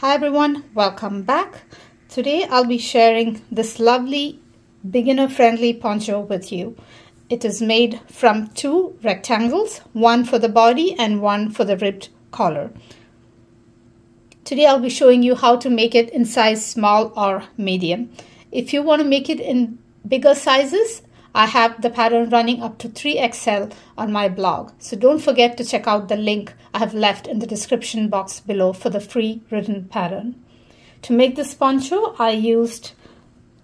Hi everyone, welcome back. Today I'll be sharing this lovely beginner-friendly poncho with you. It is made from two rectangles, one for the body and one for the ribbed collar. Today I'll be showing you how to make it in size small or medium. If you want to make it in bigger sizes, I have the pattern running up to 3XL on my blog. So don't forget to check out the link I have left in the description box below for the free written pattern. To make this poncho, I used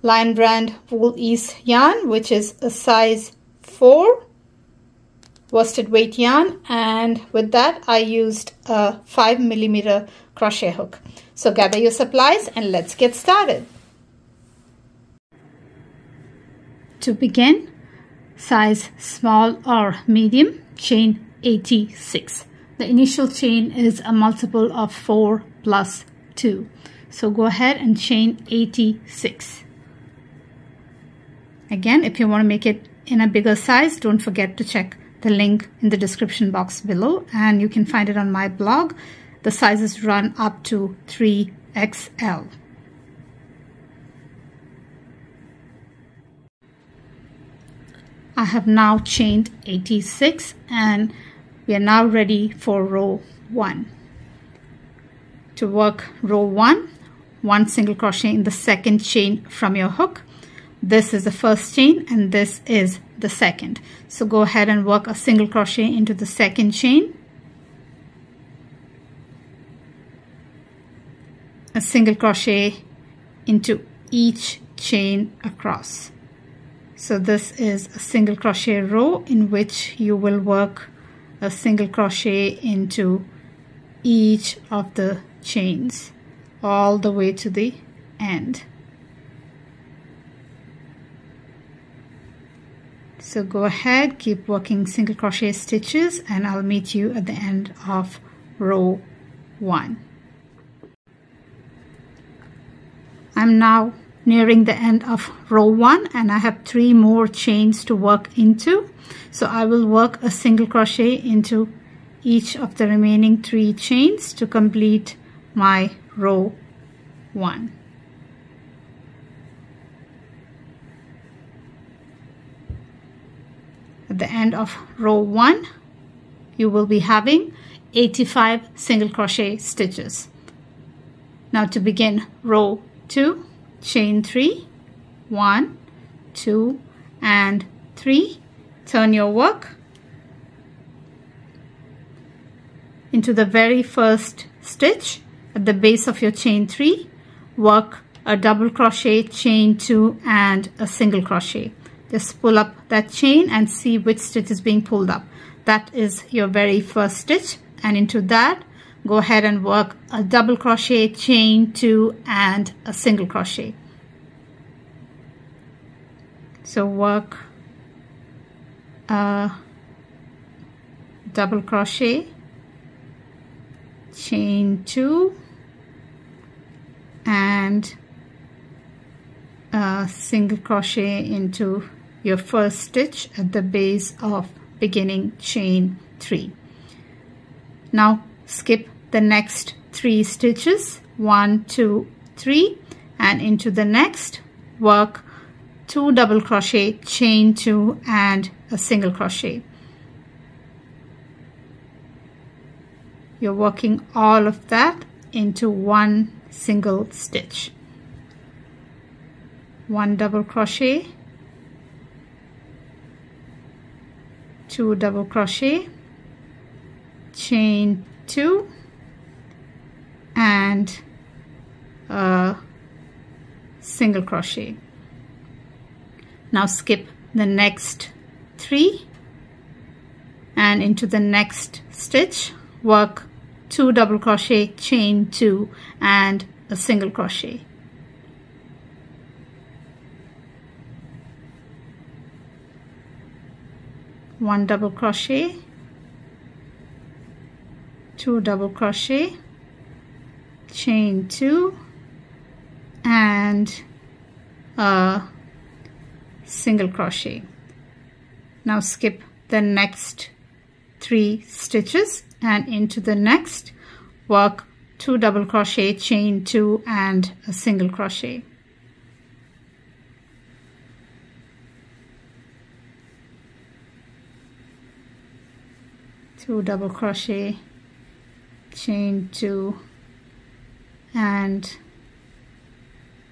Lion Brand Wool Ease yarn, which is a size 4 worsted weight yarn, and with that I used a 5mm crochet hook. So gather your supplies and let's get started. To begin, size small or medium, chain 86. The initial chain is a multiple of 4 plus 2. So go ahead and chain 86. Again, if you want to make it in a bigger size, don't forget to check the link in the description box below, and you can find it on my blog. The sizes run up to 3XL. I have now chained 86 and we are now ready for row 1. To work row 1, one single crochet in the second chain from your hook. This is the first chain and this is the second. So go ahead and work a single crochet into the second chain, a single crochet into each chain across. So this is a single crochet row in which you will work a single crochet into each of the chains all the way to the end. So go ahead, keep working single crochet stitches, and I'll meet you at the end of row 1. I'm now nearing the end of row 1 and I have 3 more chains to work into. So I will work a single crochet into each of the remaining 3 chains to complete my row 1. At the end of row 1, you will be having 85 single crochet stitches. Now to begin row 2, chain 3, 1, 2, and 3. Turn your work into the very first stitch at the base of your chain 3. Work a double crochet, chain 2, and a single crochet. Just pull up that chain and see which stitch is being pulled up. That is your very first stitch, and into that go ahead and work a double crochet, chain 2, and a single crochet. So work a double crochet, chain 2, and a single crochet into your first stitch at the base of beginning chain 3. Now skip the next 3 stitches, 1, 2, 3, and into the next work 2 double crochet, chain 2, and a single crochet. You're working all of that into one single stitch. 1 double crochet, 2 double crochet, chain 2, and a single crochet. Now skip the next 3 and into the next stitch work 2 double crochet, chain 2, and a single crochet. One double crochet, 2 double crochet, chain 2, and a single crochet. Now skip the next 3 stitches and into the next work 2 double crochet, chain 2 and a single crochet. Two double crochet, chain 2 and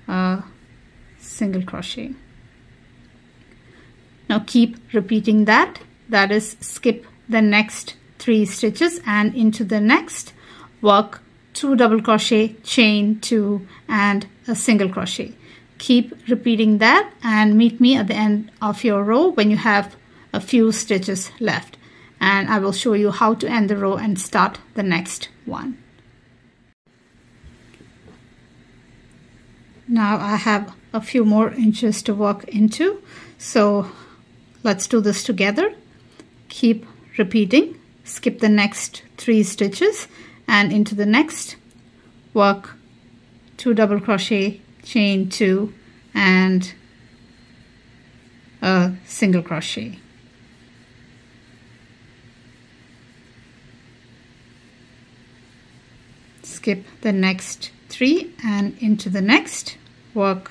a single crochet. Now keep repeating that. That is, skip the next 3 stitches and into the next, work 2 double crochet, chain 2 and a single crochet. Keep repeating that and meet me at the end of your row when you have a few stitches left, and I will show you how to end the row and start the next one. Now I have a few more inches to work into, so let's do this together. Keep repeating, skip the next 3 stitches and into the next, work 2 double crochet, chain 2 and a single crochet. Skip the next 3 and into the next, work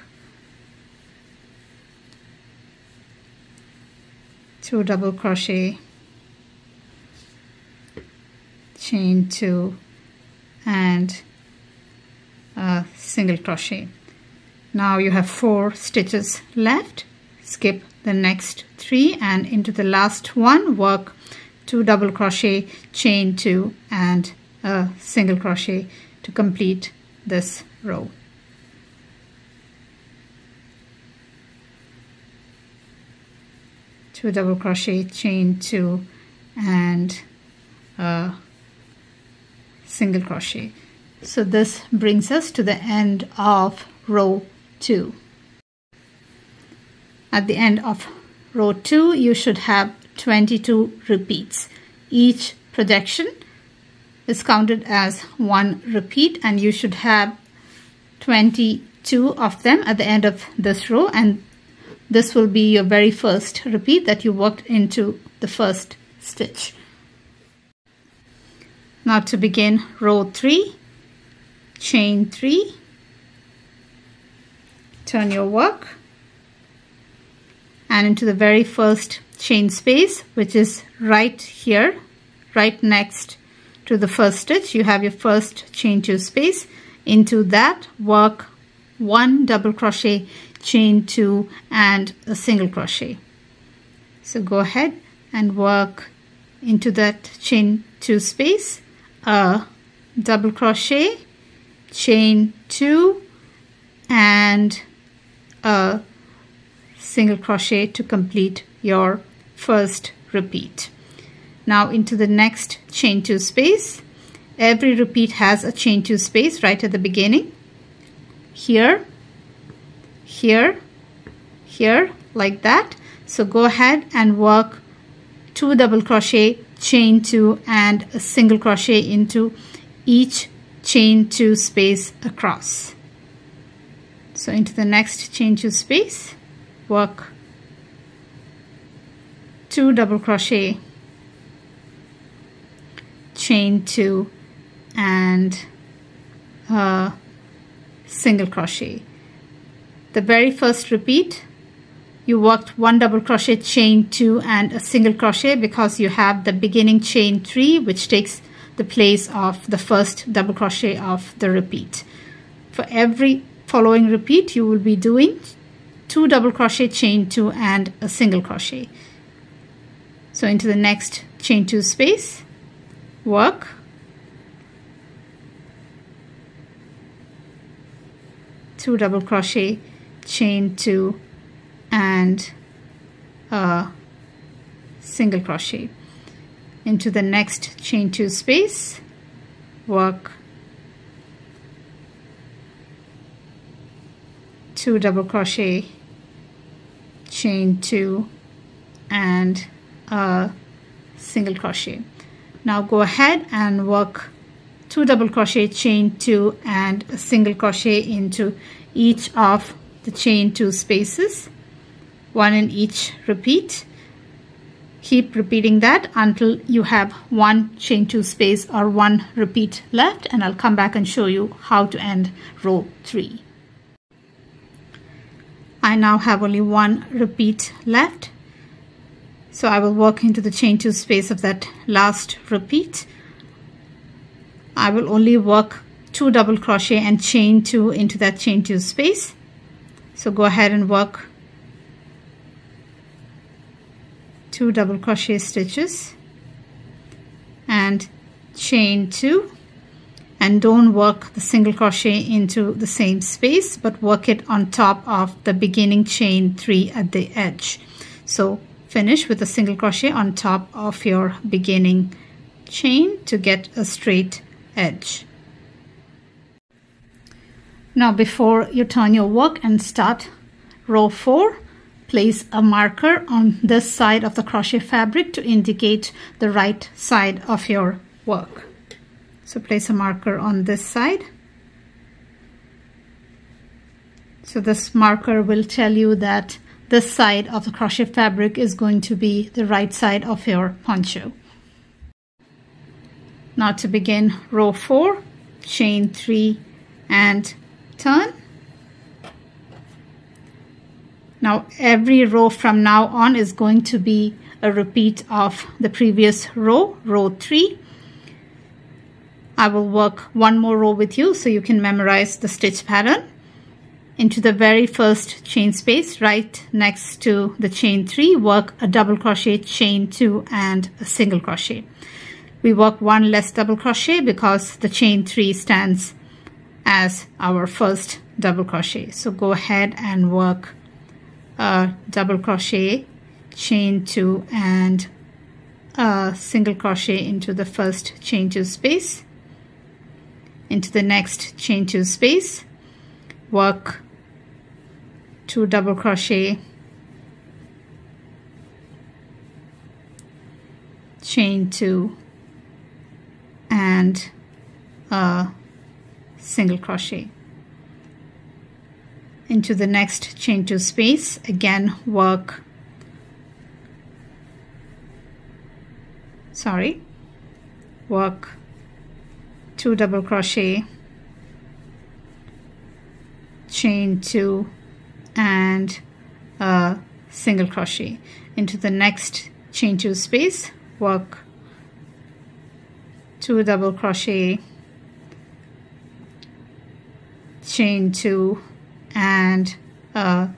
2 double crochet, chain 2 and a single crochet. Now you have 4 stitches left. Skip the next 3 and into the last one, work 2 double crochet, chain 2 and a single crochet to complete this row. Two double crochet, chain 2 and a single crochet. So this brings us to the end of row 2. At the end of row 2 you should have 22 repeats. Each projection is counted as 1 repeat and you should have 22 of them at the end of this row, and this will be your very first repeat that you worked into the first stitch. Now to begin row 3, chain 3, turn your work and into the very first chain space, which is right here, right next to the first stitch. You have your first chain 2 space. Into that, work 1 double crochet, chain 2 and a single crochet. So go ahead and work into that chain 2 space, a double crochet, chain 2 and a single crochet to complete your first repeat. Now into the next chain 2 space. Every repeat has a chain 2 space right at the beginning. Here, here, here, like that. So go ahead and work 2 double crochet, chain 2 and a single crochet into each chain 2 space across. So into the next chain 2 space, work 2 double crochet, chain 2 and a single crochet. The very first repeat you worked 1 double crochet, chain 2 and a single crochet because you have the beginning chain 3 which takes the place of the first double crochet of the repeat. For every following repeat you will be doing 2 double crochet, chain 2 and a single crochet. So into the next chain 2 space, work 2 double crochet, chain 2 and a single crochet. Into the next chain 2 space, work 2 double crochet, chain 2 and a single crochet. Now go ahead and work 2 double crochet, chain 2 and a single crochet into each of the chain 2 spaces, 1 in each repeat. Keep repeating that until you have one chain 2 space or one repeat left, and I'll come back and show you how to end row 3. I now have only one repeat left, so I will work into the chain 2 space of that last repeat. I will only work 2 double crochet and chain 2 into that chain 2 space. So go ahead and work 2 double crochet stitches and chain 2, and don't work the single crochet into the same space, but work it on top of the beginning chain 3 at the edge. So finish with a single crochet on top of your beginning chain to get a straight edge. Now before you turn your work and start row 4, place a marker on this side of the crochet fabric to indicate the right side of your work. So place a marker on this side. So this marker will tell you that this side of the crochet fabric is going to be the right side of your poncho. Now to begin row 4, chain 3 and turn. Now every row from now on is going to be a repeat of the previous row, row 3. I will work one more row with you so you can memorize the stitch pattern. Into the very first chain space right next to the chain 3, work a double crochet, chain 2 and a single crochet. We work one less double crochet because the chain 3 stands as our first double crochet. So go ahead and work a double crochet, chain 2 and a single crochet into the first chain 2 space. Into the next chain 2 space, work 2 double crochet, chain 2 and a single crochet. Into the next chain 2 space, again work work 2 double crochet, chain 2 and a single crochet. Into the next chain 2 space, work 2 double crochet, chain 2 and a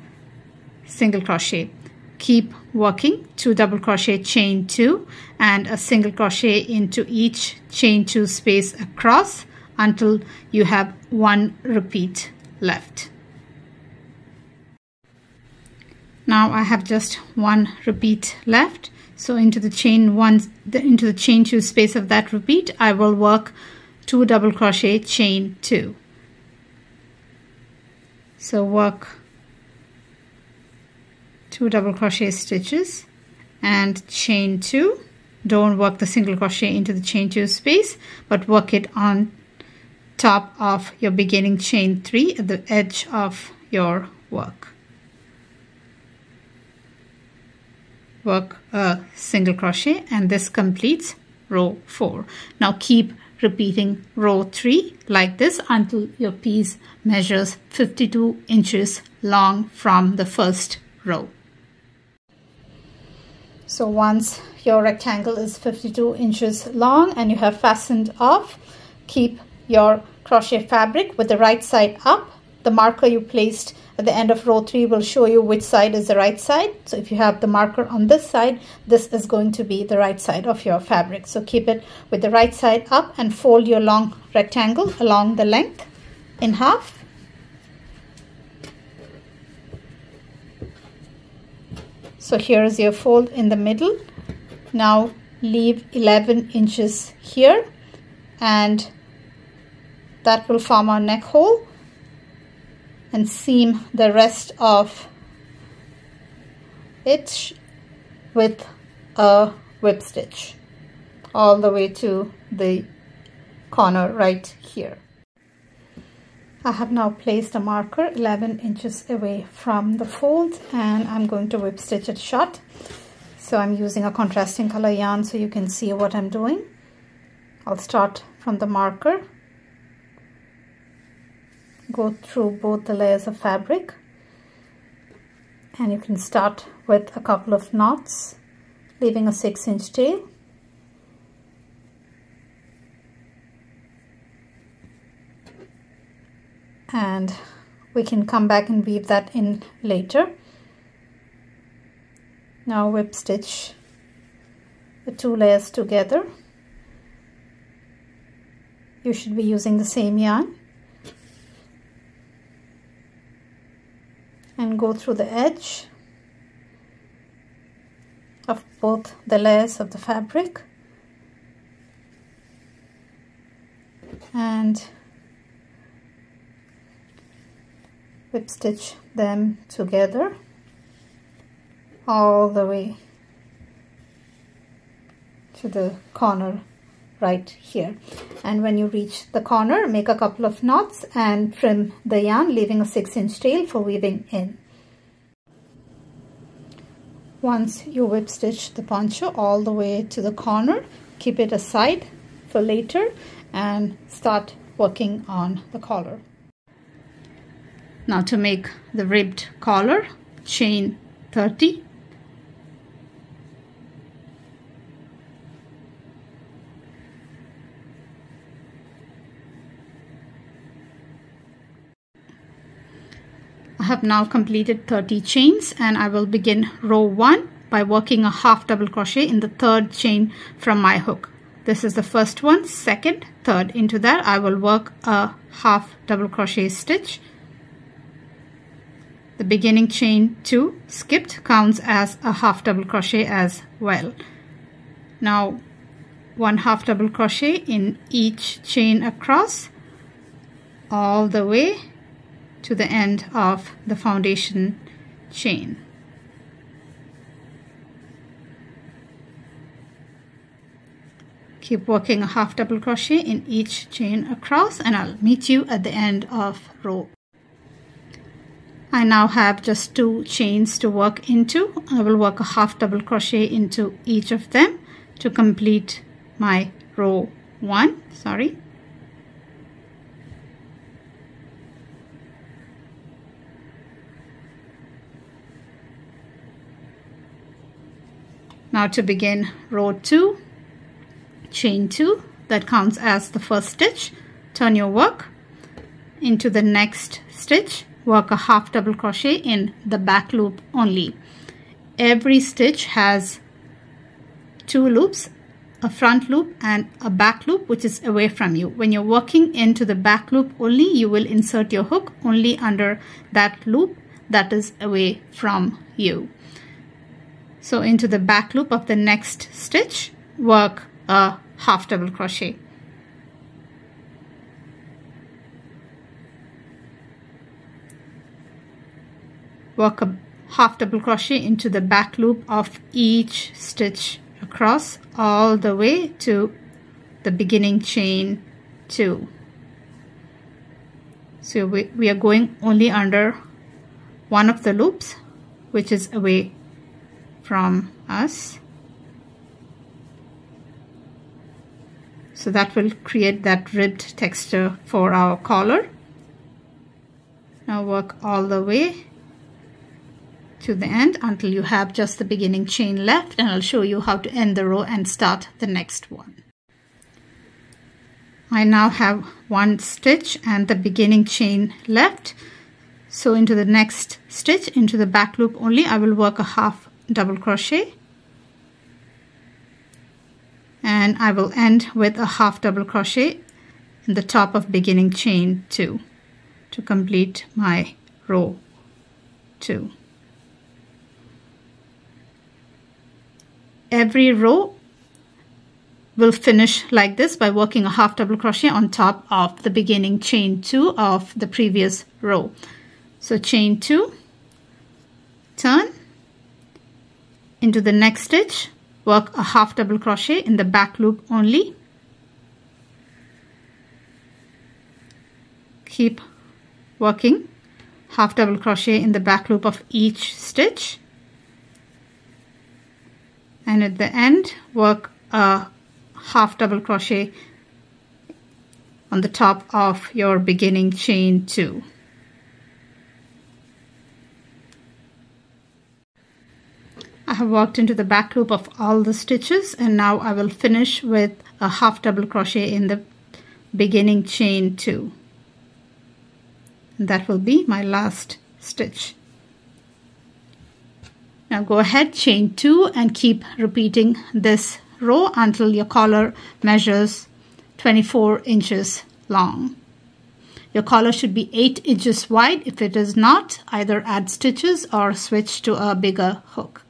single crochet. Keep working 2 double crochet, chain 2 and a single crochet into each chain 2 space across until you have one repeat left. Now I have just one repeat left, so into the chain 2 space of that repeat I will work 2 double crochet, chain 2. So work 2 double crochet stitches and chain 2. Don't work the single crochet into the chain 2 space, but work it on top of your beginning chain 3 at the edge of your work. Work a single crochet and this completes row 4. Now keep repeating row 3 like this until your piece measures 52 inches long from the first row. So once your rectangle is 52 inches long and you have fastened off, keep your crochet fabric with the right side up. The marker you placed at the end of row 3 will show you which side is the right side. So if you have the marker on this side, this is going to be the right side of your fabric. So keep it with the right side up and fold your long rectangle along the length in half. So here is your fold in the middle. Now leave 11 inches here and that will form our neck hole, and seam the rest of it with a whip stitch all the way to the corner right here. I have now placed a marker 11 inches away from the fold and I'm going to whip stitch it shut. So I'm using a contrasting color yarn so you can see what I'm doing. I'll start from the marker, go through both the layers of fabric, and you can start with a couple of knots, leaving a 6-inch tail. And we can come back and weave that in later. Now whip stitch the 2 layers together. You should be using the same yarn. And go through the edge of both the layers of the fabric. And whip stitch them together all the way to the corner right here. And when you reach the corner, make a couple of knots and trim the yarn, leaving a 6-inch tail for weaving in. Once you whip stitch the poncho all the way to the corner, keep it aside for later and start working on the collar. Now to make the ribbed collar, chain 30. I have now completed 30 chains, and I will begin row 1 by working a half double crochet in the 3rd chain from my hook. This is the first one, second, third. Into that I will work a half double crochet stitch. The beginning chain 2 skipped counts as a half double crochet as well. Now 1 half double crochet in each chain across all the way to the end of the foundation chain. Keep working a half double crochet in each chain across, and I'll meet you at the end of row. I now have just 2 chains to work into. I will work a half double crochet into each of them to complete my row 1. Now to begin row 2, chain 2, that counts as the first stitch. Turn your work into the next stitch. Work a half double crochet in the back loop only. Every stitch has 2 loops, a front loop and a back loop which is away from you. When you're working into the back loop only, you will insert your hook only under that loop that is away from you. So into the back loop of the next stitch, work a half double crochet. Work a half double crochet into the back loop of each stitch across all the way to the beginning chain 2. So we are going only under one of the loops which is away from us. So that will create that ribbed texture for our collar. Now work all the way to the end until you have just the beginning chain left, and I'll show you how to end the row and start the next one. I now have 1 stitch and the beginning chain left. So into the next stitch, into the back loop only, I will work a half double crochet, and I will end with a half double crochet in the top of beginning chain 2 to complete my row 2. Every row will finish like this by working a half double crochet on top of the beginning chain 2 of the previous row. So chain 2, turn into the next stitch, work a half double crochet in the back loop only. Keep working half double crochet in the back loop of each stitch. and at the end work a half double crochet on the top of your beginning chain 2. I have worked into the back loop of all the stitches, and now I will finish with a half double crochet in the beginning chain 2. And that will be my last stitch. Now go ahead, chain 2 and keep repeating this row until your collar measures 24 inches long. Your collar should be 8 inches wide. If it is not, either add stitches or switch to a bigger hook.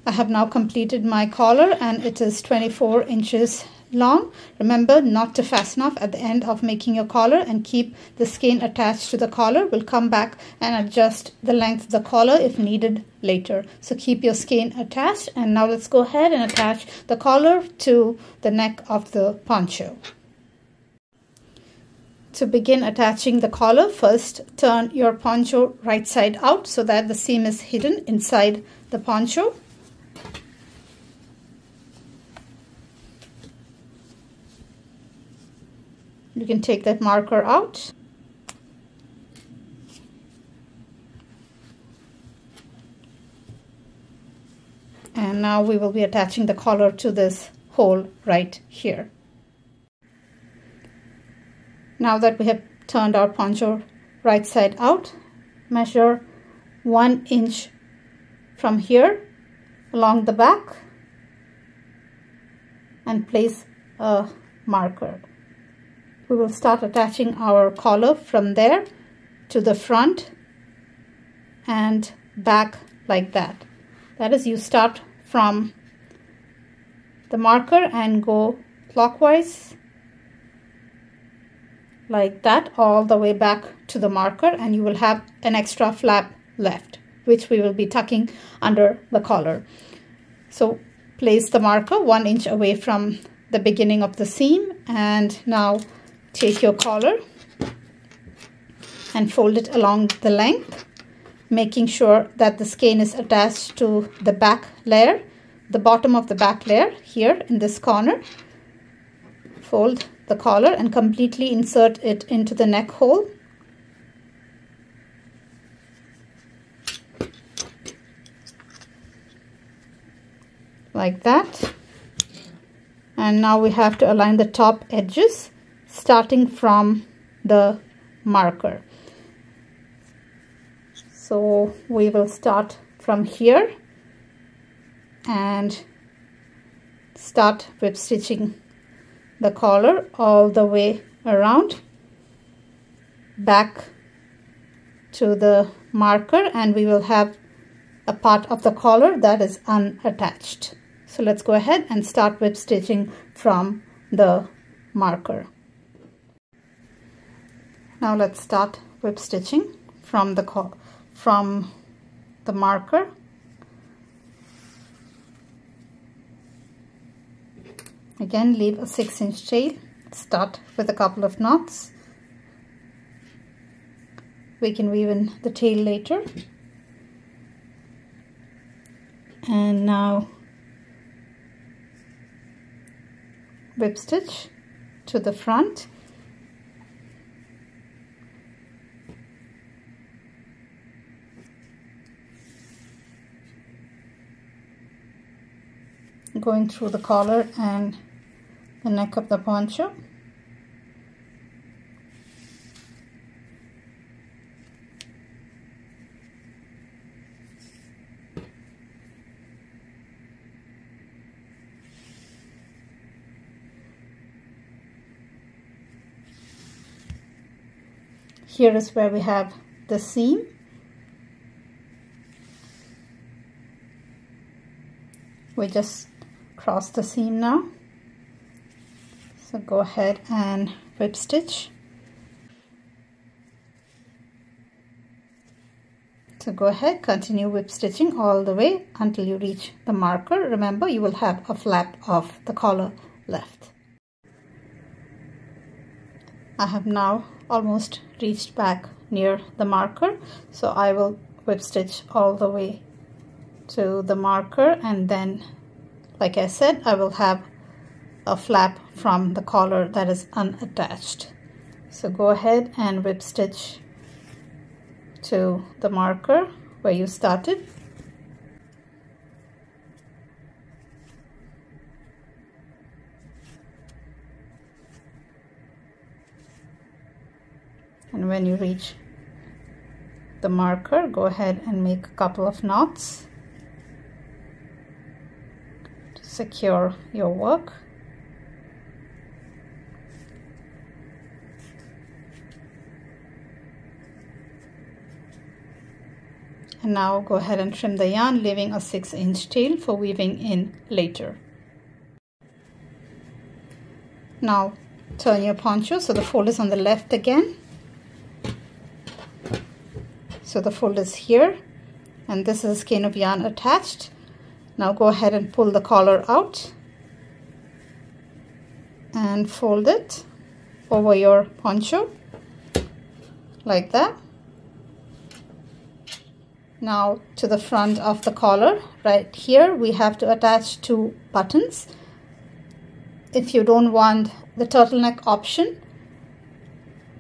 I have now completed my collar and it is 24 inches long. Remember not to fasten off at the end of making your collar and keep the skein attached to the collar. We'll come back and adjust the length of the collar if needed later. So keep your skein attached, and now let's go ahead and attach the collar to the neck of the poncho. To begin attaching the collar, first turn your poncho right side out so that the seam is hidden inside the poncho. You can take that marker out. And now we will be attaching the collar to this hole right here. Now that we have turned our poncho right side out, measure 1 inch from here along the back and place a marker. We will start attaching our collar from there to the front and back like that. That is, you start from the marker and go clockwise like that all the way back to the marker, and you will have an extra flap left, which we will be tucking under the collar. So place the marker 1 inch away from the beginning of the seam, and now take your collar and fold it along the length, making sure that the skein is attached to the back layer, the bottom of the back layer here in this corner. Fold the collar and completely insert it into the neck hole. Like that. And now we have to align the top edges starting from the marker. So we will start from here and start whip stitching the collar all the way around back to the marker, and we will have a part of the collar that is unattached. So let's go ahead and start whip stitching from the marker. Now let's start whip stitching from the marker. Again, leave a 6-inch tail. Start with a couple of knots. We can weave in the tail later. And now whip stitch to the front. Going through the collar and the neck of the poncho. Here is where we have the seam. We just cross the seam now. So go ahead and whip stitch. So go ahead, continue whip stitching all the way until you reach the marker. Remember, you will have a flap of the collar left. I have now almost reached back near the marker, so I will whip stitch all the way to the marker, and then, like I said, I will have a flap from the collar that is unattached. So go ahead and whip stitch to the marker where you started. And when you reach the marker, go ahead and make a couple of knots to secure your work. And now go ahead and trim the yarn, leaving a 6-inch tail for weaving in later. Now turn your poncho so the fold is on the left again. So the fold is here, and this is a skein of yarn attached. Now go ahead and pull the collar out and fold it over your poncho like that. Now to the front of the collar, right here, we have to attach 2 buttons. If you don't want the turtleneck option,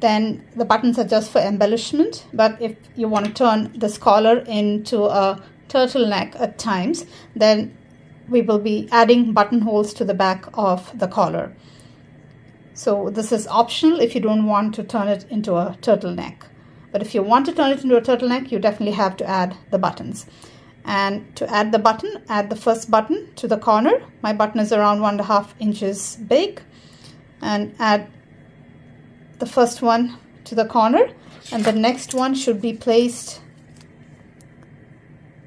then the buttons are just for embellishment. But if you want to turn this collar into a turtleneck at times, then we will be adding buttonholes to the back of the collar. So this is optional if you don't want to turn it into a turtleneck. But if you want to turn it into a turtleneck, you definitely have to add the buttons. And to add the button, add the first button to the corner. My button is around 1.5 inches big. And add the first one to the corner. And the next one should be placed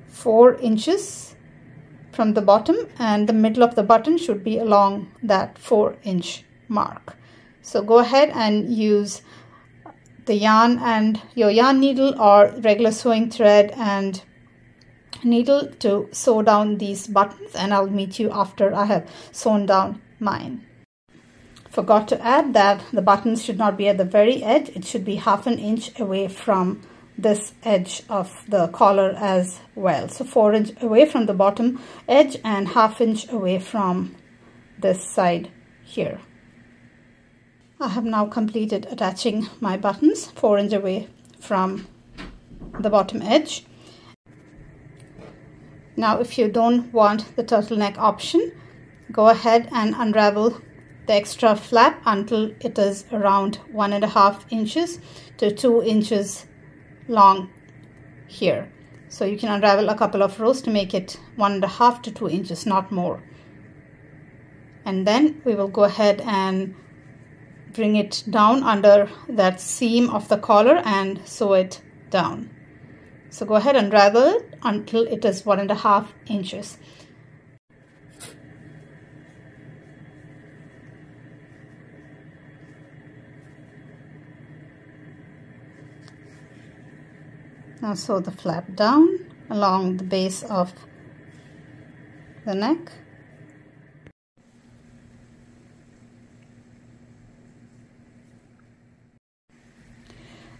4 inches from the bottom. And the middle of the button should be along that 4-inch mark. So go ahead and use the yarn and your yarn needle or regular sewing thread and needle to sew down these buttons, and I'll meet you after I have sewn down mine. Forgot to add that the buttons should not be at the very edge. It should be 1/2 inch away from this edge of the collar as well. So 4 inch away from the bottom edge and 1/2 inch away from this side here. I have now completed attaching my buttons 4 inches away from the bottom edge. Now if you don't want the turtleneck option, go ahead and unravel the extra flap until it is around 1.5 inches to 2 inches long here. So you can unravel a couple of rows to make it 1.5 to 2 inches, not more. And then we will go ahead and bring it down under that seam of the collar and sew it down. So go ahead and unravel it until it is 1.5 inches. Now sew the flap down along the base of the neck.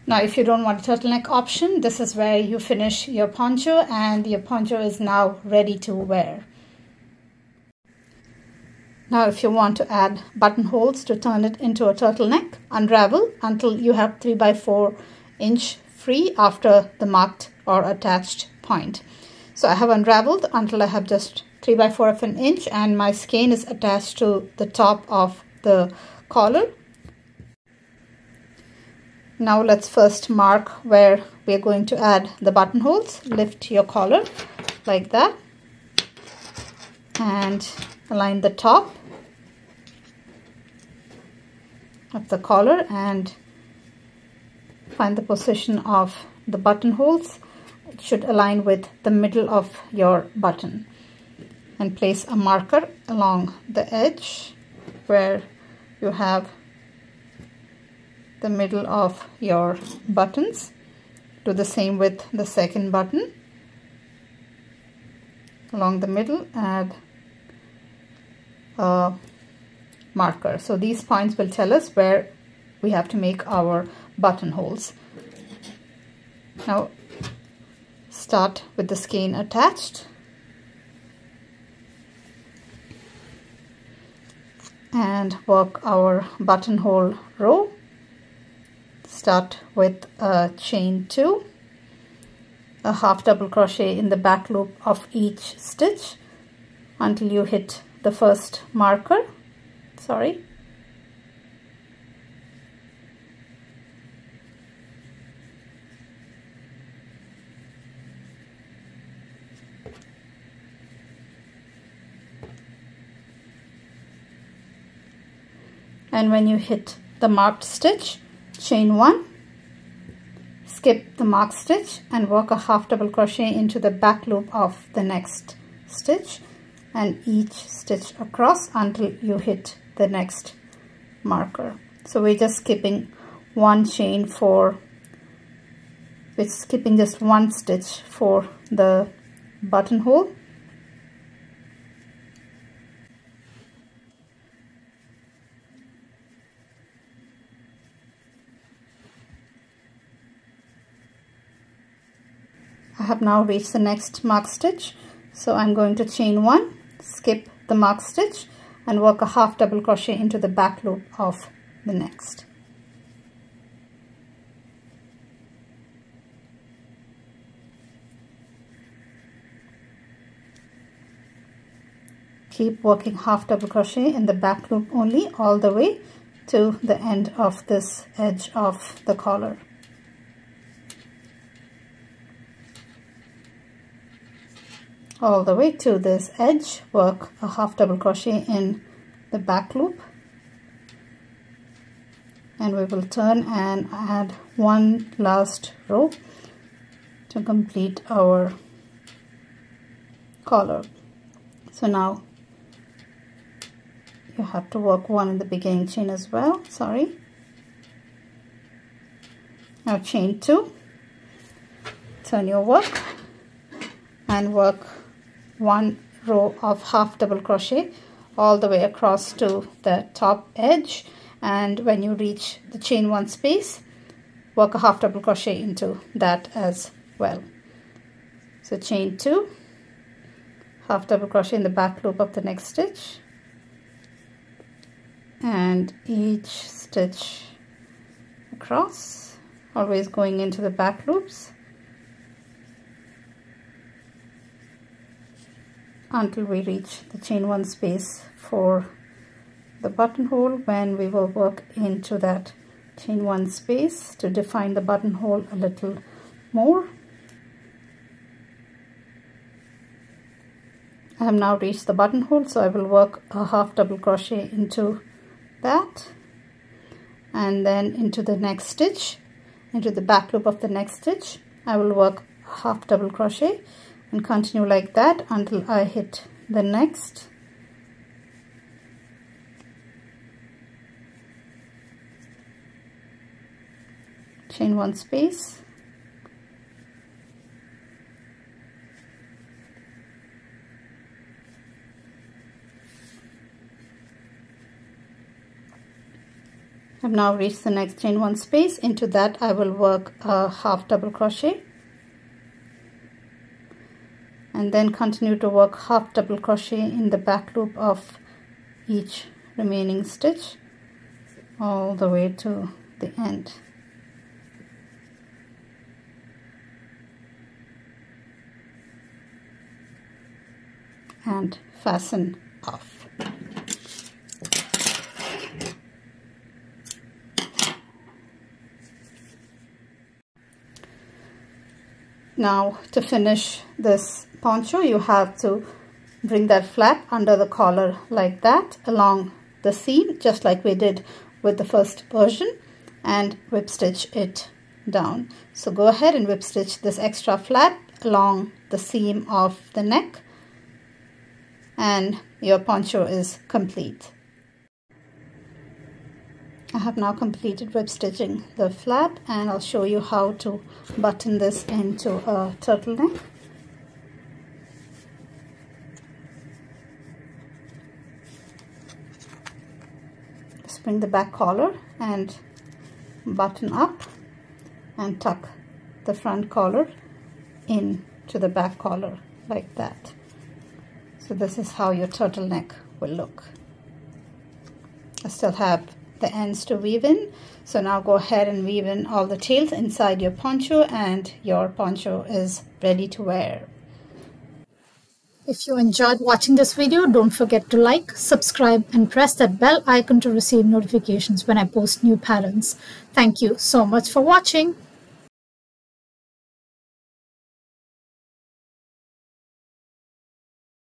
Now if you don't want a turtleneck option, this is where you finish your poncho, and your poncho is now ready to wear. Now if you want to add buttonholes to turn it into a turtleneck, unravel until you have 3x4 inch free after the marked or attached point. So I have unraveled until I have just 3x4 of an inch, and my skein is attached to the top of the collar. Now let's first mark where we are going to add the buttonholes. Lift your collar like that and align the top of the collar and find the position of the buttonholes. It should align with the middle of your button, and place a marker along the edge where you have the middle of your buttons. Do the same with the second button. Along the middle, add a marker. So these points will tell us where we have to make our buttonholes. Now start with the skein attached and work our buttonhole row. Start with a chain 2, a half double crochet in the back loop of each stitch until you hit the first marker. And when you hit the marked stitch, chain 1, skip the marked stitch and work a half double crochet into the back loop of the next stitch and each stitch across until you hit the next marker. So we're just skipping skipping just one stitch for the buttonhole. I have now reached the next marked stitch, so I'm going to chain 1, skip the marked stitch and work a half double crochet into the back loop of the next. Keep working half double crochet in the back loop only all the way to the end of this edge of the collar. All the way to this edge, work a half double crochet in the back loop, and we will turn and add one last row to complete our collar. So now you have to work one in the beginning chain as well, Now chain 2, turn your work and work one row of half double crochet all the way across to the top edge, and when you reach the chain 1 space, work a half double crochet into that as well. So chain 2, half double crochet in the back loop of the next stitch, and each stitch across, always going into the back loops until we reach the chain 1 space for the buttonhole, when we will work into that chain 1 space to define the buttonhole a little more. I have now reached the buttonhole, so I will work a half double crochet into that and then into the next stitch, into the back loop of the next stitch. I will work a half double crochet and continue like that until I hit the next. Chain 1 space, I've now reached the next chain 1 space. Into that I will work a half double crochet and then continue to work half double crochet in the back loop of each remaining stitch all the way to the end. And fasten off. Now to finish this poncho, you have to bring that flap under the collar like that along the seam, just like we did with the first version, and whip stitch it down. So go ahead and whip stitch this extra flap along the seam of the neck, and your poncho is complete. I have now completed whip stitching the flap, and I'll show you how to button this into a turtleneck. Just bring the back collar and button up and tuck the front collar into the back collar like that. So this is how your turtleneck will look. I still have the ends to weave in. So now go ahead and weave in all the tails inside your poncho, and your poncho is ready to wear. If you enjoyed watching this video, don't forget to like, subscribe, and press that bell icon to receive notifications when I post new patterns. Thank you so much for watching.